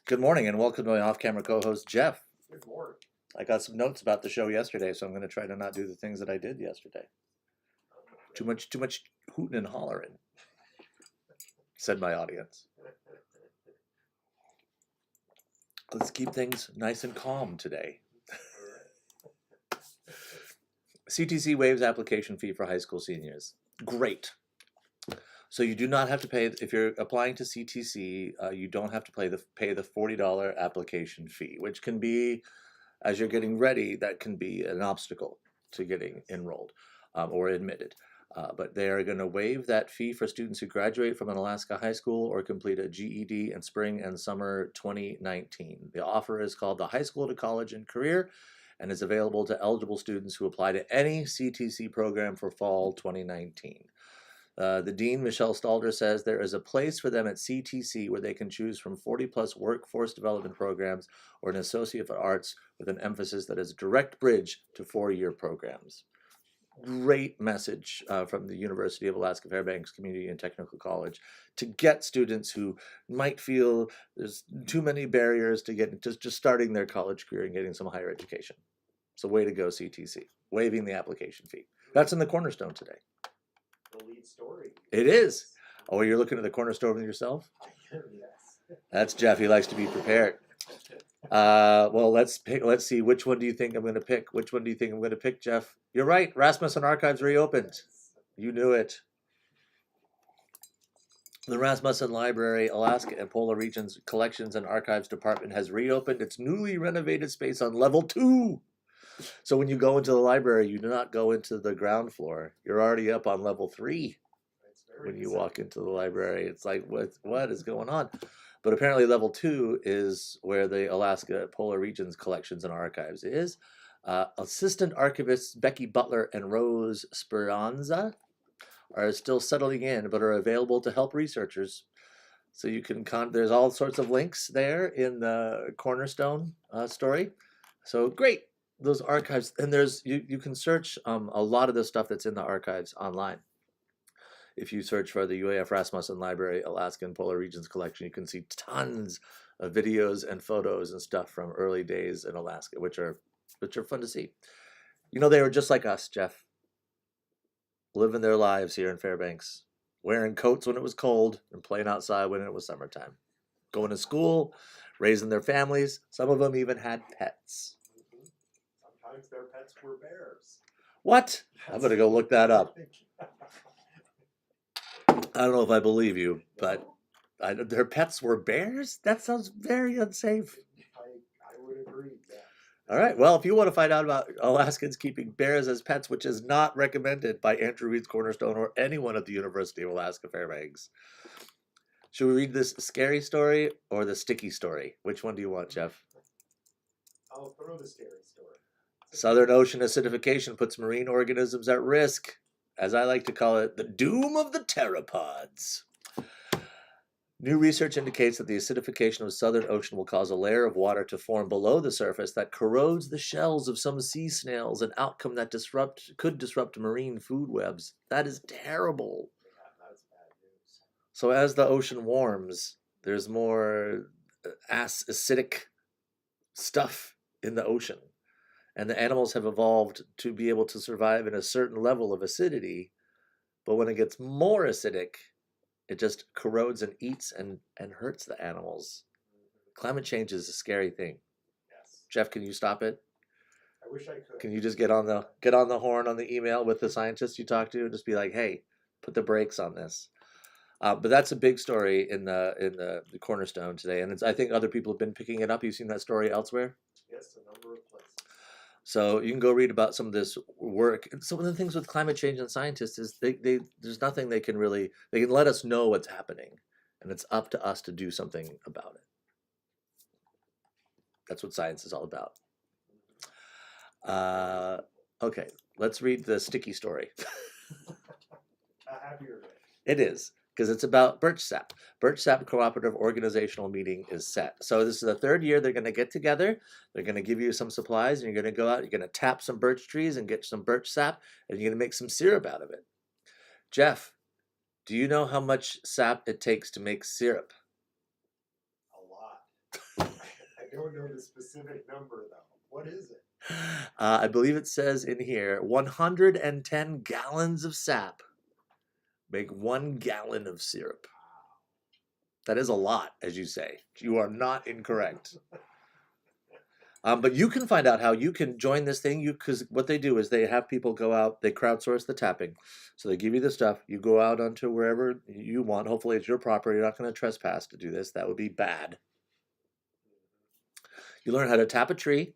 Good morning and welcome to my off-camera co-host, Jeff. Good morning. I got some notes about the show yesterday, so I'm going to try to not do the things that I did yesterday. Too much hooting and hollering, said my audience. Let's keep things nice and calm today. CTC waives application fee for high school seniors. Great. So you do not have to pay, if you're applying to CTC, you don't have to pay the $40 application fee, which can be, as you're getting ready, that can be an obstacle to getting enrolled or admitted. But they are going to waive that fee for students who graduate from an Alaska high school or complete a GED in spring and summer 2019. The offer is called the High School to College and Career and is available to eligible students who apply to any CTC program for fall 2019. The Dean, Michelle Stalder, says there is a place for them at CTC where they can choose from 40-plus workforce development programs or an Associate of Arts with an emphasis that is a direct bridge to four-year programs. Great message from the University of Alaska Fairbanks Community and Technical College to get students who might feel there's too many barriers to get just starting their college career and getting some higher education. So way to go, CTC, waiving the application fee. That's in the Cornerstone today. The lead story. It is. Oh, you're looking at the Cornerstone yourself? Yes. That's Jeff. He likes to be prepared. Well, let's see. Which one do you think I'm going to pick? Which one do you think I'm going to pick, Jeff? You're right. Rasmuson Archives reopened. You knew it. The Rasmussen Library, Alaska and Polar Regions Collections and Archives Department has reopened its newly renovated space on level 2. So when you go into the library, you do not go into the ground floor. You're already up on level 3 when you walk into the library. It's like, what is going on? But apparently level 2 is where the Alaska Polar Regions Collections and Archives is. Assistant archivists Becky Butler and Rose Speranza are still settling in, but are available to help researchers. So you can, there's all sorts of links there in the Cornerstone story. So great. Those archives, and there's you can search a lot of the stuff that's in the archives online. If you search for the UAF Rasmussen Library Alaska and Polar Regions Collection, you can see tons of videos and photos and stuff from early days in Alaska, which are fun to see. You know, they were just like us, Jeff, living their lives here in Fairbanks, wearing coats when it was cold and playing outside when it was summertime, going to school, raising their families. Some of them even had pets. Sometimes their pets were bears. What? I'm going to go look that up. I don't know if I believe you, but their pets were bears? That sounds very unsafe. I would agree, yeah. All right. Well, if you want to find out about Alaskans keeping bears as pets, which is not recommended by Andrew Reed's Cornerstone or anyone at the University of Alaska Fairbanks. Should we read this scary story or the sticky story? Which one do you want, Jeff? I'll throw the scary story. Southern ocean acidification puts marine organisms at risk. As I like to call it, the doom of the pteropods. New research indicates that the acidification of the Southern Ocean will cause a layer of water to form below the surface that corrodes the shells of some sea snails, an outcome that could disrupt marine food webs. That is terrible. Yeah, that's bad news. So as the ocean warms, there's more acidic stuff in the ocean. And the animals have evolved to be able to survive in a certain level of acidity. But when it gets more acidic, it just corrodes and eats and hurts the animals. Climate change is a scary thing. Yes. Jeff, can you stop it? I wish I could. Can you just get on the horn on the email with the scientists you talk to and just be like, hey, put the brakes on this. But that's a big story in the Cornerstone today. And I think other people have been picking it up. You've seen that story elsewhere? Yes, a number of places. So you can go read about some of this work. And some of the things with climate change and scientists is there's nothing they can let us know what's happening, and it's up to us to do something about it. That's what science is all about. Okay, let's read the sticky story. A happier day. It is, because it's about birch sap. Birch sap cooperative organizational meeting is set. So this is the third year they're going to get together. They're going to give you some supplies, and you're going to go out, you're going to tap some birch trees and get some birch sap, and you're going to make some syrup out of it. Jeff, do you know how much sap it takes to make syrup? A lot. I don't know the specific number though. What is it? I believe it says in here 110 gallons of sap make 1 gallon of syrup. That is a lot, as you say. You are not incorrect. But you can find out how you can join this thing. Because what they do is they have people go out, they crowdsource the tapping. So they give you the stuff. You go out onto wherever you want. Hopefully it's your property. You're not going to trespass to do this. That would be bad. You learn how to tap a tree,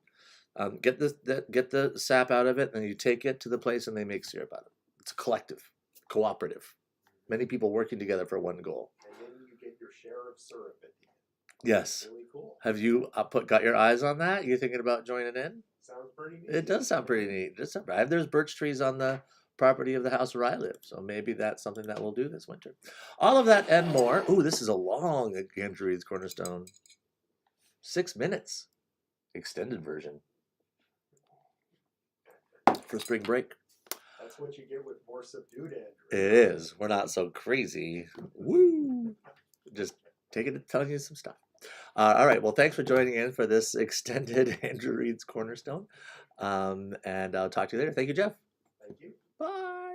get the sap out of it, and you take it to the place and they make syrup out of it. It's a collective, cooperative. Many people working together for one goal. And then you get your share of syrup at the end. Yes. Really cool. Have you got your eyes on that? You thinking about joining in? Sounds pretty neat. It does sound pretty neat. There's birch trees on the property of the house where I live, so maybe that's something that we'll do this winter. All of that and more. Ooh, this is a long Andrew Reed's Cornerstone. 6 minutes. Extended version. For spring break. That's what you get with more subdued Andrew. It is. We're not so crazy. Woo! Just telling you some stuff. All right. Well, thanks for joining in for this extended Andrew Reed's Cornerstone. And I'll talk to you later. Thank you, Jeff. Thank you. Bye.